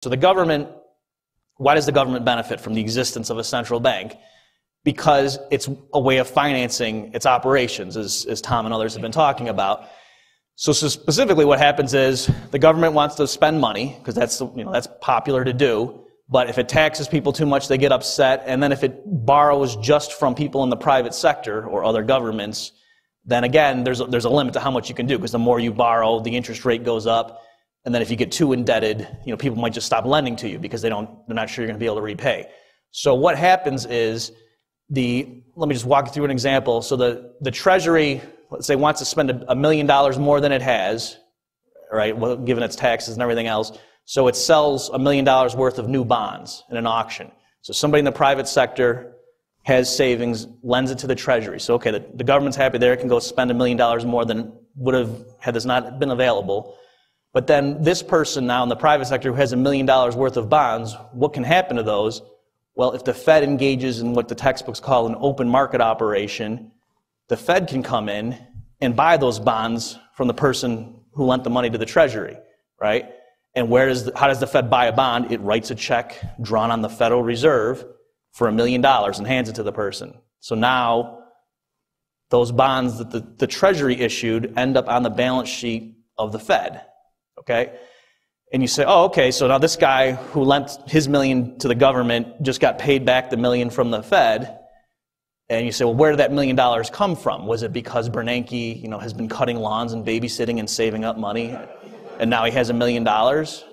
So the government, why does the government benefit from the existence of a central bank? Because it's a way of financing its operations, as Tom and others have been talking about. So specifically what happens is the government wants to spend money, because that's popular to do, but if it taxes people too much, they get upset, and then if it borrows just from people in the private sector or other governments, then again, there's a limit to how much you can do, because the more you borrow, the interest rate goes up, and then if you get too indebted, people might just stop lending to you because they're not sure you're going to be able to repay. So what happens is let me just walk you through an example. So the Treasury, let's say, wants to spend $1 million more than it has, right? Well, given its taxes and everything else. So it sells $1 million worth of new bonds in an auction. So somebody in the private sector has savings, lends it to the Treasury. So okay, the government's happy there, it can go spend $1 million more than it would have had this not been available. But then this person now in the private sector who has $1 million worth of bonds, what can happen to those? Well, if the Fed engages in what the textbooks call an open market operation, the Fed can come in and buy those bonds from the person who lent the money to the Treasury, right? And how does the Fed buy a bond? It writes a check drawn on the Federal Reserve for $1 million and hands it to the person. So now those bonds that the Treasury issued end up on the balance sheet of the Fed, okay? And you say, oh, okay, so now this guy who lent his $1 million to the government just got paid back the $1 million from the Fed. And you say, well, where did that $1 million come from? Was it because Bernanke, has been cutting lawns and babysitting and saving up money, and now he has $1 million?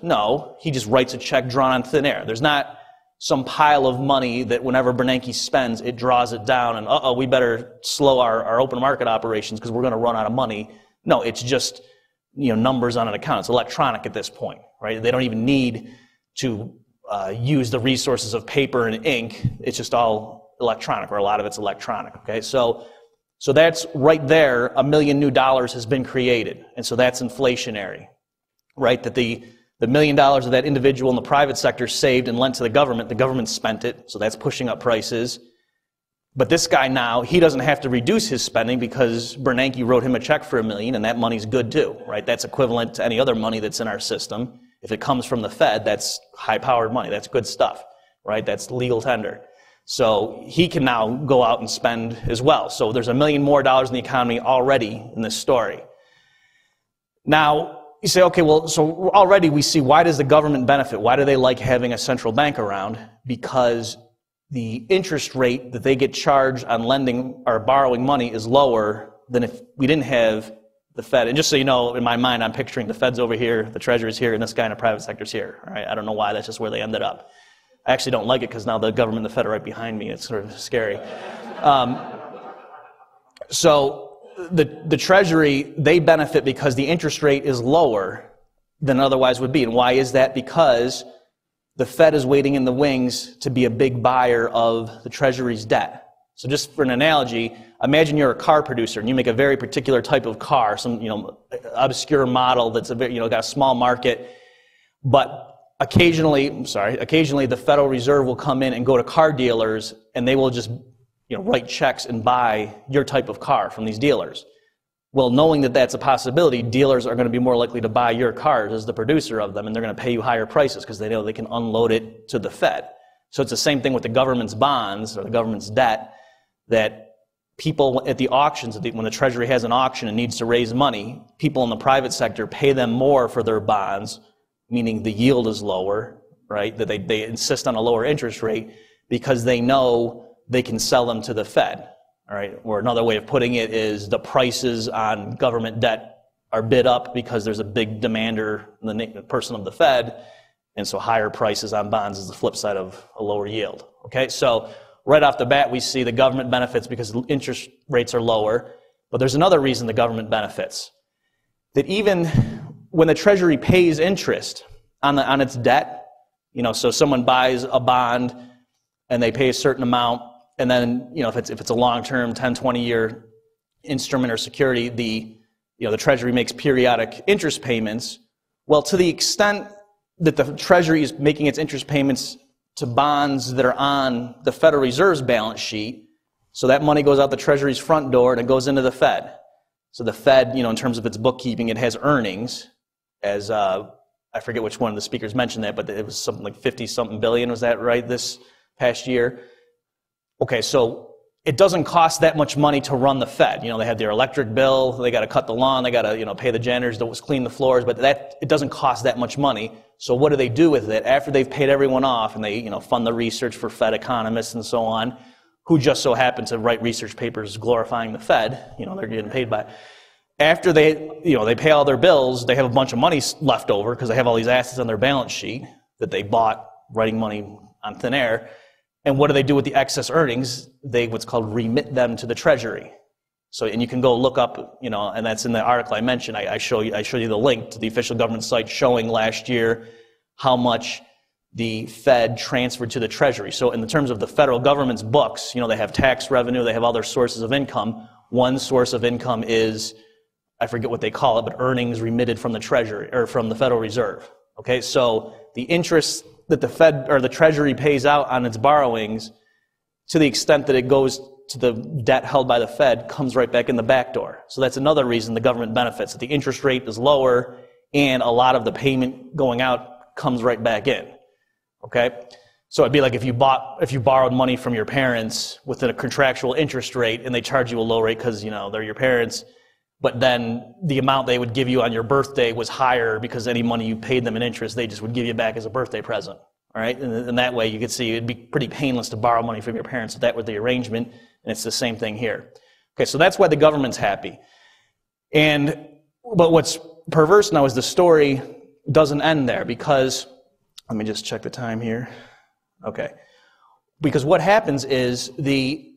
No, he just writes a check drawn on thin air. There's not some pile of money that whenever Bernanke spends, it draws it down and, we better slow our open market operations because we're going to run out of money. No, it's just numbers on an account. It's electronic at this point, right? They don't even need to use the resources of paper and ink. It's just all electronic, or a lot of it's electronic, okay? So that's right there, $1 million new dollars has been created, and so that's inflationary, right? That the $1 million of that individual in the private sector saved and lent to the government spent it, so that's pushing up prices. But this guy now, he doesn't have to reduce his spending because Bernanke wrote him a check for $1 million, and that money's good too, right? That's equivalent to any other money that's in our system. If it comes from the Fed, that's high-powered money. That's good stuff, right? That's legal tender. So he can now go out and spend as well. So there's $1 million more dollars in the economy already in this story. Now, you say, okay, well, so already we see, why does the government benefit? Why do they like having a central bank around? Because the interest rate that they get charged on lending or borrowing money is lower than if we didn't have the Fed. And just so you know, in my mind, I'm picturing the Fed's over here, the Treasury's here, and this guy in the private sector's here. All right? I don't know why, that's just where they ended up. I actually don't like it because now the government and the Fed are right behind me. It's sort of scary. So the Treasury, they benefit because the interest rate is lower than it otherwise would be. And why is that? Because the Fed is waiting in the wings to be a big buyer of the Treasury's debt. So just for an analogy, imagine you're a car producer and you make a very particular type of car, some obscure model that's got a small market, but occasionally the Federal Reserve will come in and go to car dealers and they will just write checks and buy your type of car from these dealers. Well, knowing that that's a possibility, dealers are going to be more likely to buy your cars as the producer of them, and they're going to pay you higher prices because they know they can unload it to the Fed. So it's the same thing with the government's bonds or the government's debt, that people at the auctions, when the Treasury has an auction and needs to raise money, people in the private sector pay them more for their bonds, meaning the yield is lower, right? That they insist on a lower interest rate because they know they can sell them to the Fed. All right, or another way of putting it is the prices on government debt are bid up because there's a big demander in the person of the Fed, and so higher prices on bonds is the flip side of a lower yield. Okay, so right off the bat we see the government benefits because interest rates are lower, but there's another reason the government benefits. That even when the Treasury pays interest on its debt, so someone buys a bond and they pay a certain amount, and then, if it's a long-term 10, 20-year instrument or security, the Treasury makes periodic interest payments. Well, to the extent that the Treasury is making its interest payments to bonds that are on the Federal Reserve's balance sheet, so that money goes out the Treasury's front door and it goes into the Fed. So the Fed, in terms of its bookkeeping, it has earnings as I forget which one of the speakers mentioned that, but it was something like 50-something billion, was that right, this past year? Okay, so it doesn't cost that much money to run the Fed. You know, they have their electric bill, they got to cut the lawn, they got to, you know, pay the janitors to clean the floors, but it doesn't cost that much money. So what do they do with it after they've paid everyone off and they, you know, fund the research for Fed economists and so on, who just so happen to write research papers glorifying the Fed, you know, they're getting paid by. After they, you know, they pay all their bills, they have a bunch of money left over because they have all these assets on their balance sheet that they bought writing money on thin air. And what do they do with the excess earnings? They what's called remit them to the Treasury. So, and you can go look up, you know, and that's in the article I mentioned. I show you the link to the official government site showing last year how much the Fed transferred to the Treasury. So in the terms of the federal government's books, you know, they have tax revenue, they have other sources of income. One source of income is, I forget what they call it, but earnings remitted from the Treasury or from the Federal Reserve. Okay, so the interest that the Fed or the Treasury pays out on its borrowings, to the extent that it goes to the debt held by the Fed, comes right back in the back door. So that's another reason the government benefits. That the interest rate is lower and a lot of the payment going out comes right back in. Okay? So it'd be like if you borrowed money from your parents with a contractual interest rate and they charge you a low rate because, you know, they're your parents, but then the amount they would give you on your birthday was higher because any money you paid them in interest, they just would give you back as a birthday present. All right? And that way you could see it'd be pretty painless to borrow money from your parents if that were the arrangement, and it's the same thing here. Okay, so that's why the government's happy. But what's perverse now is the story doesn't end there because, let me just check the time here. Okay. Because what happens is the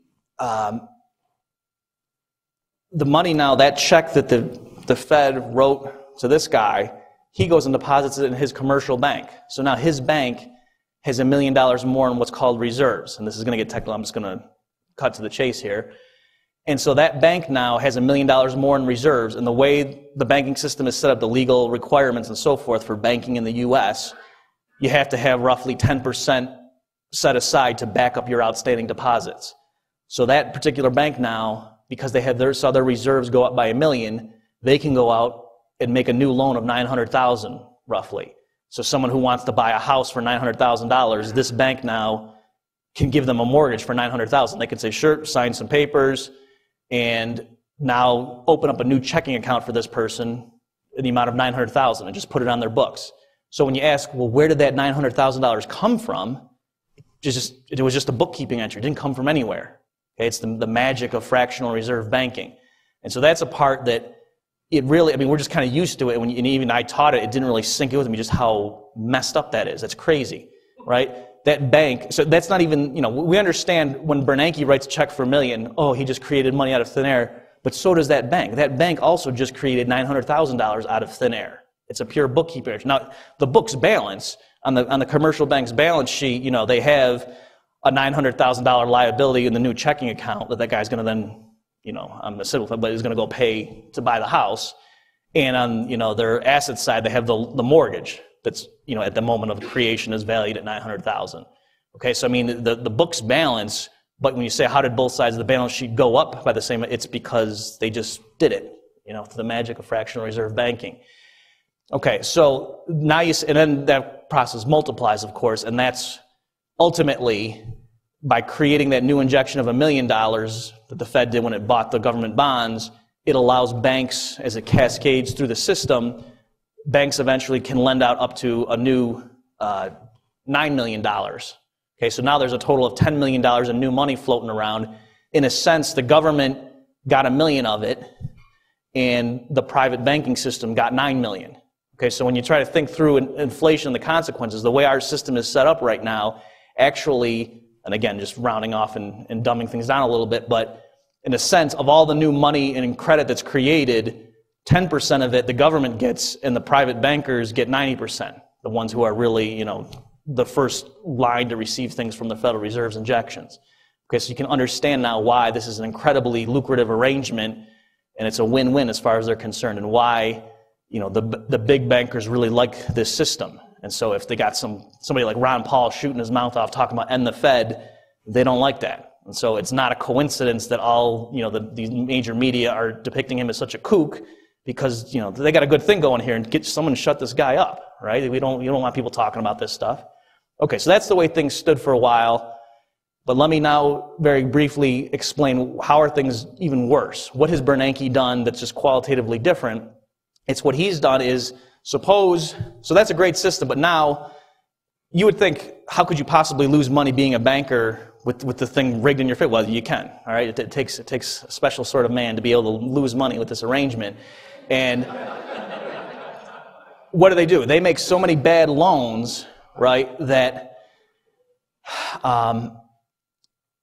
money now, that check that the Fed wrote to this guy, he goes and deposits it in his commercial bank. So now his bank has $1 million more in what's called reserves. And this is going to get technical. I'm just going to cut to the chase here. And so that bank now has $1 million more in reserves. And the way the banking system is set up, the legal requirements and so forth for banking in the U.S., you have to have roughly 10% set aside to back up your outstanding deposits. So that particular bank now, because they saw their reserves go up by $1 million, they can go out and make a new loan of $900,000 roughly. So someone who wants to buy a house for $900,000, this bank now can give them a mortgage for $900,000. They can say, sure, sign some papers, and now open up a new checking account for this person in the amount of $900,000 and just put it on their books. So when you ask, well, where did that $900,000 come from? It was just a bookkeeping entry. It didn't come from anywhere. Okay, it's the magic of fractional reserve banking. And so that's a part that it really, I mean, we're just kind of used to it. And even I taught it, it didn't really sink in with me just how messed up that is. That's crazy, right? That bank, so that's not even, you know, we understand when Bernanke writes a check for $1 million, oh, he just created money out of thin air. But so does that bank. That bank also just created $900,000 out of thin air. It's a pure bookkeeping entry. Now, the book's balance, on the commercial bank's balance sheet, you know, they have a $900,000 liability in the new checking account that guy's going to then, you know, I'm a civil, but he's going to go pay to buy the house. And on, you know, their asset side, they have the mortgage that's, you know, at the moment of creation is valued at $900,000. Okay, so I mean, the book's balance, but when you say how did both sides of the balance sheet go up by the same, it's because they just did it, you know, through the magic of fractional reserve banking. Okay, so now and then that process multiplies, of course, and that's ultimately by creating that new injection of $1 million that the Fed did when it bought the government bonds, it allows banks, as it cascades through the system, banks eventually can lend out up to a new $9 million. Okay, so now there's a total of $10 million in new money floating around. In a sense, the government got $1 million of it, and the private banking system got $9 million. Okay, so when you try to think through inflation and the consequences, the way our system is set up right now, actually, and again, just rounding off and dumbing things down a little bit, but in a sense, of all the new money and credit that's created, 10% of it the government gets, and the private bankers get 90%, the ones who are really, you know, the first line to receive things from the Federal Reserve's injections. Okay, so you can understand now why this is an incredibly lucrative arrangement, and it's a win-win as far as they're concerned, and why, you know, the big bankers really like this system. And so if they got somebody like Ron Paul shooting his mouth off talking about end the Fed, they don't like that. And so it's not a coincidence that all, you know, these major media are depicting him as such a kook, because they got a good thing going here, and get someone to shut this guy up, right? You don't want people talking about this stuff. Okay, so that's the way things stood for a while. But let me now very briefly explain how are things even worse. What has Bernanke done that's just qualitatively different? It's what he's done is so that's a great system, but now you would think, how could you possibly lose money being a banker with the thing rigged in your favor? Well, you can, all right? It takes a special sort of man to be able to lose money with this arrangement. And what do? They make so many bad loans, right, that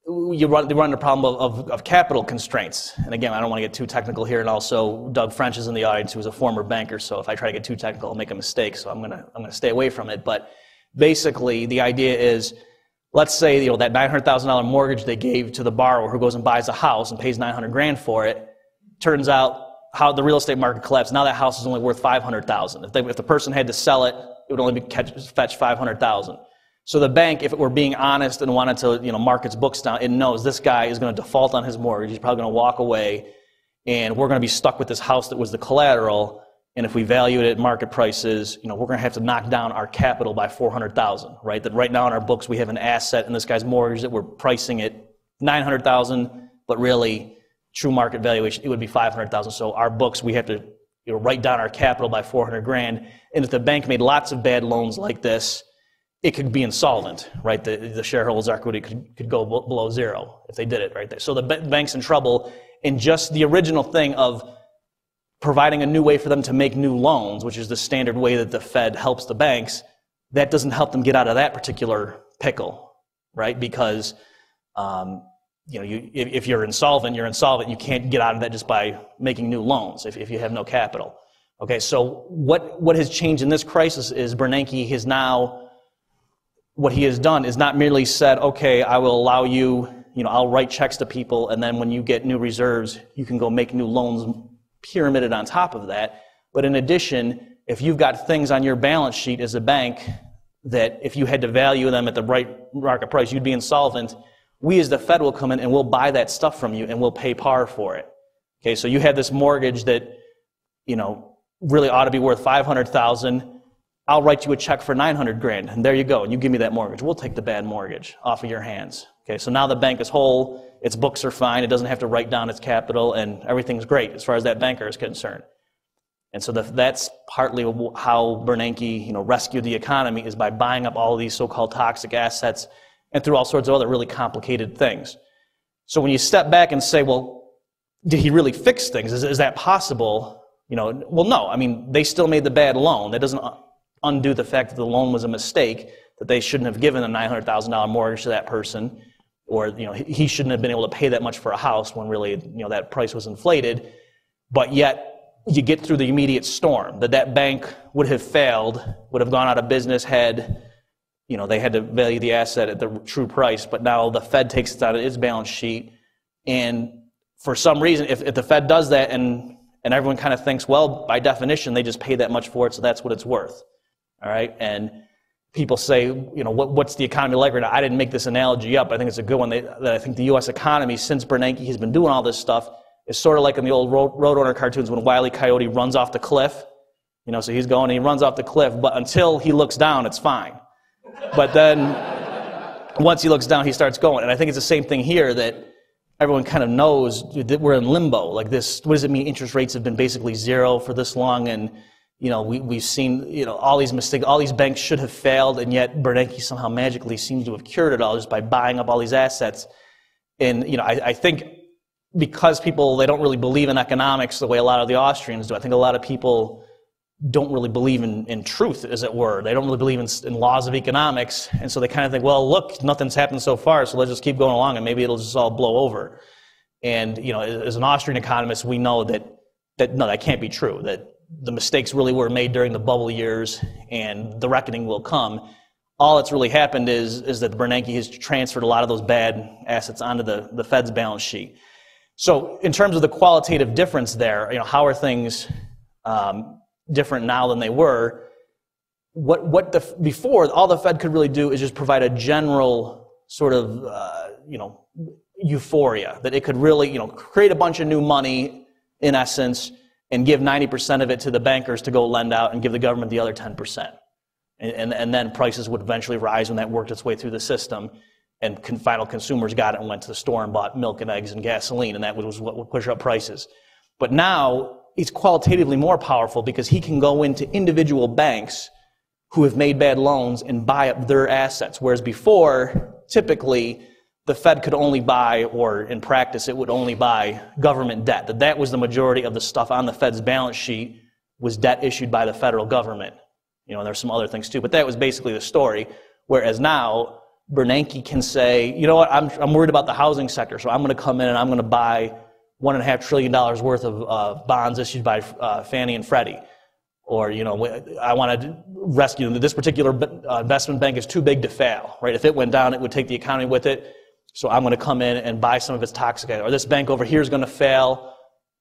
they run into the problem of capital constraints. And again, I don't want to get too technical here, and also Doug French is in the audience, who was a former banker, so if I try to get too technical, I'll make a mistake, so I'm gonna stay away from it. But basically, the idea is, let's say that $900,000 mortgage they gave to the borrower who goes and buys a house and pays $900,000 for it. Turns out how the real estate market collapsed. Now that house is only worth $500,000. If the person had to sell it, it would only fetch $500,000. So the bank, if it were being honest and wanted to mark its books down, it knows this guy is going to default on his mortgage. He's probably going to walk away, and we're going to be stuck with this house that was the collateral. And if we value it at market prices, we're going to have to knock down our capital by $400,000, right? That right now in our books we have an asset in this guy's mortgage that we're pricing at $900,000, but really true market valuation it would be $500,000. So our books we have to write down our capital by $400,000. And if the bank made lots of bad loans like this, it could be insolvent, right? The shareholders' equity could go below zero if they did it right there. So the bank's in trouble. And just the original thing of providing a new way for them to make new loans, which is the standard way that the Fed helps the banks, that doesn't help them get out of that particular pickle, right? Because if you're insolvent, you're insolvent. You can't get out of that just by making new loans if you have no capital. Okay, so what has changed in this crisis is Bernanke has now, what he has done is not merely said, okay, I will allow you, I'll write checks to people, and then when you get new reserves, you can go make new loans pyramided on top of that. But in addition, if you've got things on your balance sheet as a bank that if you had to value them at the right market price, you'd be insolvent, we as the Fed will come in and we'll buy that stuff from you and we'll pay par for it. Okay, so you have this mortgage that, really ought to be worth $500,000. I'll write you a check for $900,000, and there you go, and you give me that mortgage. We'll take the bad mortgage off of your hands. Okay, so now the bank is whole, its books are fine, it doesn't have to write down its capital, and everything's great as far as that banker is concerned. And so that's partly how Bernanke, rescued the economy, is by buying up all of these so-called toxic assets and through all sorts of other really complicated things. So when you step back and say, well, did he really fix things? Is that possible? Well, no. I mean, they still made the bad loan. That doesn't undo the fact that the loan was a mistake, that they shouldn't have given a $900,000 mortgage to that person, or he shouldn't have been able to pay that much for a house when really that price was inflated. But yet you get through the immediate storm that bank would have failed, would have gone out of business had they had to value the asset at the true price. But now the Fed takes it out of its balance sheet, and for some reason, if the Fed does that and everyone kind of thinks, well, by definition, they just pay that much for it, so that's what it's worth. All right, and people say, what's the economy like right now? I didn't make this analogy up. I think it's a good one. That I think the U.S. economy, since Bernanke has been doing all this stuff, is sort of like in the old Roadrunner cartoons when Wile E. Coyote runs off the cliff. So he's going and he runs off the cliff, but until he looks down, it's fine. But then once he looks down, he starts going. And I think it's the same thing here, that everyone kind of knows that we're in limbo. Like this, what does it mean interest rates have been basically zero for this long? And we've seen, all these mistakes, all these banks should have failed, and yet Bernanke somehow magically seems to have cured it all just by buying up all these assets. And, I think because people, they don't really believe in economics the way a lot of the Austrians do. I think a lot of people don't really believe in truth, as it were. They don't really believe in laws of economics, and so they kind of think, well, look, nothing's happened so far, so let's just keep going along, and maybe it'll just all blow over. And, as an Austrian economist, we know that no, that can't be true, that the mistakes really were made during the bubble years, and the reckoning will come. All that's really happened is that Bernanke has transferred a lot of those bad assets onto the Fed's balance sheet. So in terms of the qualitative difference there, how are things different now than they were? Before, all the Fed could really do is just provide a general sort of, euphoria, that it could really, create a bunch of new money, in essence, and give 90% of it to the bankers to go lend out and give the government the other 10%. And then prices would eventually rise when that worked its way through the system, and final consumers got it and went to the store and bought milk and eggs and gasoline, and that was what would push up prices. But now he's qualitatively more powerful because he can go into individual banks who have made bad loans and buy up their assets, whereas before, typically, the Fed could only buy, or in practice, it would only buy government debt. That was the majority of the stuff on the Fed's balance sheet was debt issued by the federal government. You know, there's some other things too, but that was basically the story. Whereas now, Bernanke can say, you know what, I'm worried about the housing sector, so I'm going to come in and I'm going to buy $1.5 trillion worth of bonds issued by Fannie and Freddie. Or, you know, I want to rescue them. This particular investment bank is too big to fail, right? If it went down, it would take the economy with it. So I'm going to come in and buy some of its toxic. Or this bank over here is going to fail.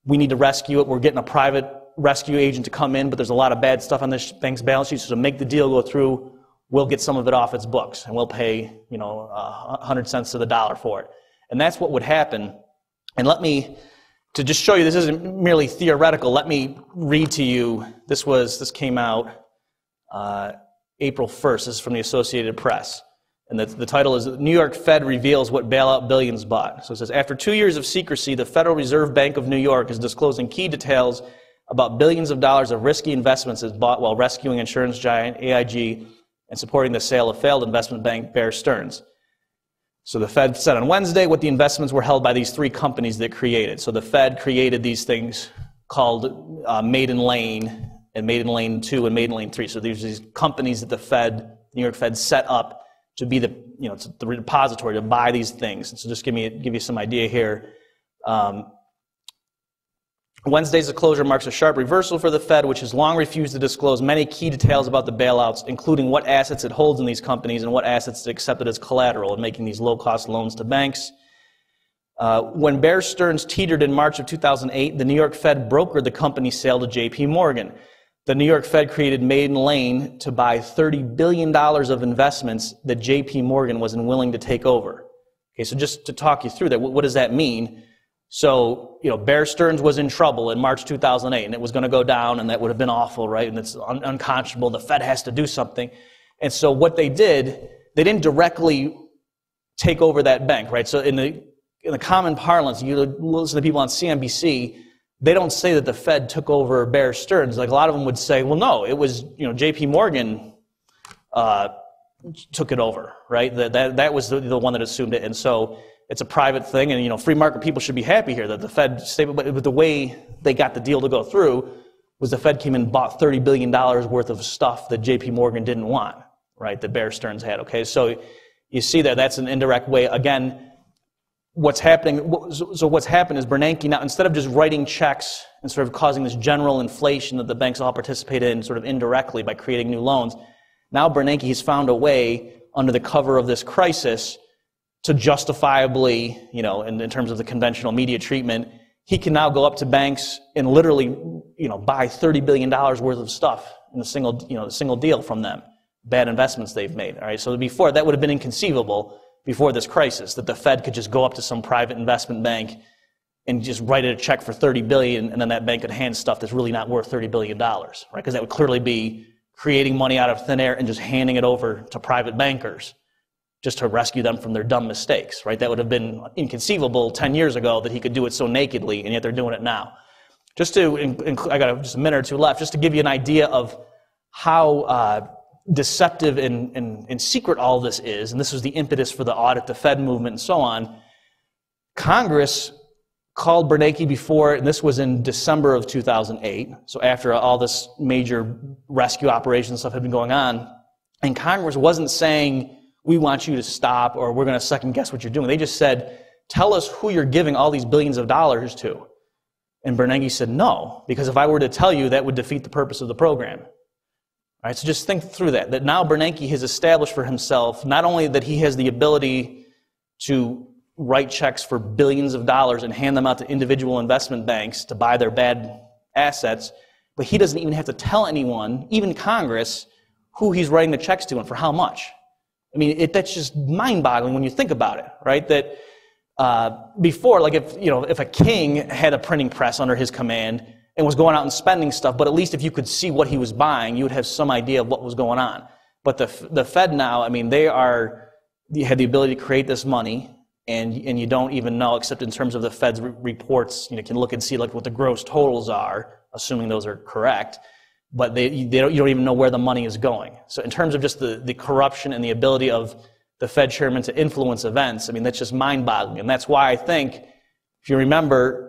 We need to rescue it. We're getting a private rescue agent to come in, but there's a lot of bad stuff on this bank's balance sheet. So to make the deal go through, we'll get some of it off its books, and we'll pay, you know, 100 cents to the dollar for it. And that's what would happen. And to just show you this isn't merely theoretical, let me read to you. This came out April 1st. This is from the Associated Press. And the title is, New York Fed Reveals What Bailout Billions Bought. So it says, after 2 years of secrecy, the Federal Reserve Bank of New York is disclosing key details about billions of dollars of risky investments it bought while rescuing insurance giant AIG and supporting the sale of failed investment bank Bear Stearns. So the Fed said on Wednesday what the investments were held by these three companies that created. So the Fed created these things called Maiden Lane and Maiden Lane 2 and Maiden Lane 3. So there's these companies that the New York Fed set up to be the repository to buy these things. And so just give you some idea here. Wednesday's closure marks a sharp reversal for the Fed, which has long refused to disclose many key details about the bailouts, including what assets it holds in these companies and what assets it accepted as collateral in making these low-cost loans to banks. When Bear Stearns teetered in March of 2008, the New York Fed brokered the company's sale to J.P. Morgan. The New York Fed created Maiden Lane to buy $30 billion of investments that J.P. Morgan was unwilling to take over. Okay, so just to talk you through that, what does that mean? So, you know, Bear Stearns was in trouble in March 2008, and it was going to go down, and that would have been awful, right? And it's unconscionable. The Fed has to do something. And so what they did, they didn't directly take over that bank, right? So in the common parlance, you listen to people on CNBC, they don't say that the Fed took over Bear Stearns. Like a lot of them would say, well, no, it was, you know, J.P. Morgan took it over, right? That was the one that assumed it. And so it's a private thing, and, you know, free market people should be happy here that the Fed stayed, but the way they got the deal to go through was the Fed came and bought $30 billion worth of stuff that J.P. Morgan didn't want, right, that Bear Stearns had, okay? So you see that's an indirect way. Again, what's happened is Bernanke now, instead of just writing checks and sort of causing this general inflation that the banks all participate in sort of indirectly by creating new loans, now Bernanke has found a way under the cover of this crisis to justifiably, you know, in terms of the conventional media treatment, he can now go up to banks and literally, you know, buy $30 billion worth of stuff in a single deal from them, bad investments they've made. All right, so before that would have been inconceivable before this crisis that the Fed could just go up to some private investment bank and just write it a check for $30 billion, and then that bank could hand stuff that's really not worth $30 billion, right? Because that would clearly be creating money out of thin air and just handing it over to private bankers just to rescue them from their dumb mistakes, right? That would have been inconceivable 10 years ago that he could do it so nakedly, and yet they're doing it now. Just to, I got just a minute or two left, just to give you an idea of how deceptive and secret all this is, and this was the impetus for the audit, the Fed movement, and so on. Congress called Bernanke before, and this was in December of 2008, so after all this major rescue operation stuff had been going on, and Congress wasn't saying, we want you to stop, or we're going to second guess what you're doing. They just said, tell us who you're giving all these billions of dollars to. And Bernanke said, no, because if I were to tell you, that would defeat the purpose of the program. All right, so just think through that now Bernanke has established for himself, not only that he has the ability to write checks for billions of dollars and hand them out to individual investment banks to buy their bad assets, but he doesn't even have to tell anyone, even Congress, who he's writing the checks to and for how much. I mean, that's just mind-boggling when you think about it, right? That before, like if a king had a printing press under his command and was going out and spending stuff, but at least if you could see what he was buying, you would have some idea of what was going on. But the Fed now, I mean, they had the ability to create this money, and you don't even know, except in terms of the Fed's reports, you can look and see like what the gross totals are, assuming those are correct, but you don't even know where the money is going. So in terms of just the corruption and the ability of the Fed chairman to influence events, I mean, that's just mind-boggling. And that's why I think, if you remember,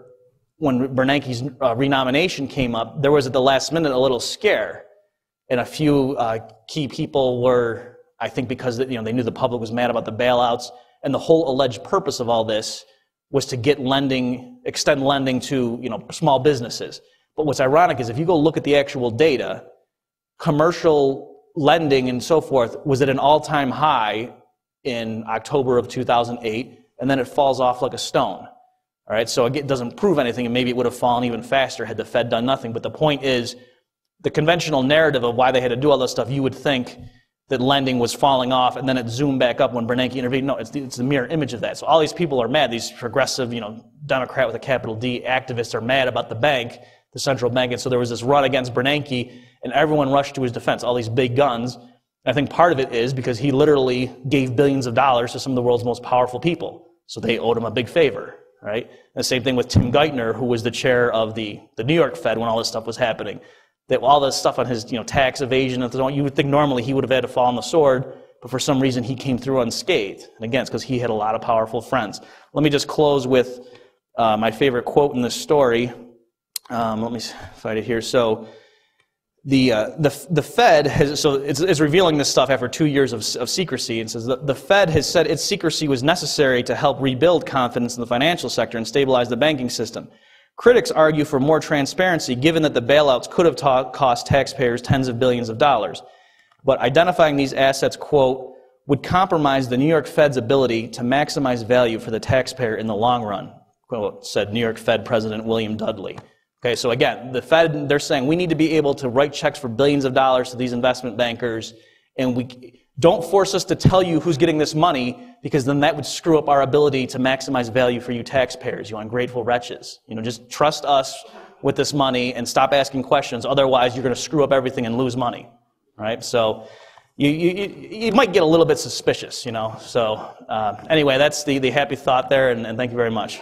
when Bernanke's renomination came up, there was at the last minute a little scare. And a few key people were, I think because they knew the public was mad about the bailouts, and the whole alleged purpose of all this was to get extend lending to small businesses. But what's ironic is if you go look at the actual data, commercial lending and so forth was at an all-time high in October of 2008, and then it falls off like a stone. All right, so it doesn't prove anything, and maybe it would have fallen even faster had the Fed done nothing. But the point is, the conventional narrative of why they had to do all this stuff, you would think that lending was falling off, and then it zoomed back up when Bernanke intervened. No, it's the mirror image of that. So all these people are mad. These progressive, Democrat with a capital D activists are mad about the bank, the central bank, and so there was this run against Bernanke, and everyone rushed to his defense, all these big guns. I think part of it is because he literally gave billions of dollars to some of the world's most powerful people, so they owed him a big favor, right? And the same thing with Tim Geithner, who was the chair of the New York Fed when all this stuff was happening. That all this stuff on his tax evasion, you would think normally he would have had to fall on the sword, but for some reason he came through unscathed. And again, it's because he had a lot of powerful friends. Let me just close with my favorite quote in this story. Let me find it here. So the Fed it's revealing this stuff after 2 years of secrecy, and says the Fed has said its secrecy was necessary to help rebuild confidence in the financial sector and stabilize the banking system. Critics argue for more transparency, given that the bailouts could have cost taxpayers tens of billions of dollars. But identifying these assets, quote, would compromise the New York Fed's ability to maximize value for the taxpayer in the long run, quote, said New York Fed President William Dudley. Okay, so again, the Fed, they're saying we need to be able to write checks for billions of dollars to these investment bankers, and we don't force us to tell you who's getting this money, because then that would screw up our ability to maximize value for you taxpayers, you ungrateful wretches. Just trust us with this money and stop asking questions. Otherwise, you're going to screw up everything and lose money, right? So you might get a little bit suspicious, So anyway, that's the happy thought there, and thank you very much.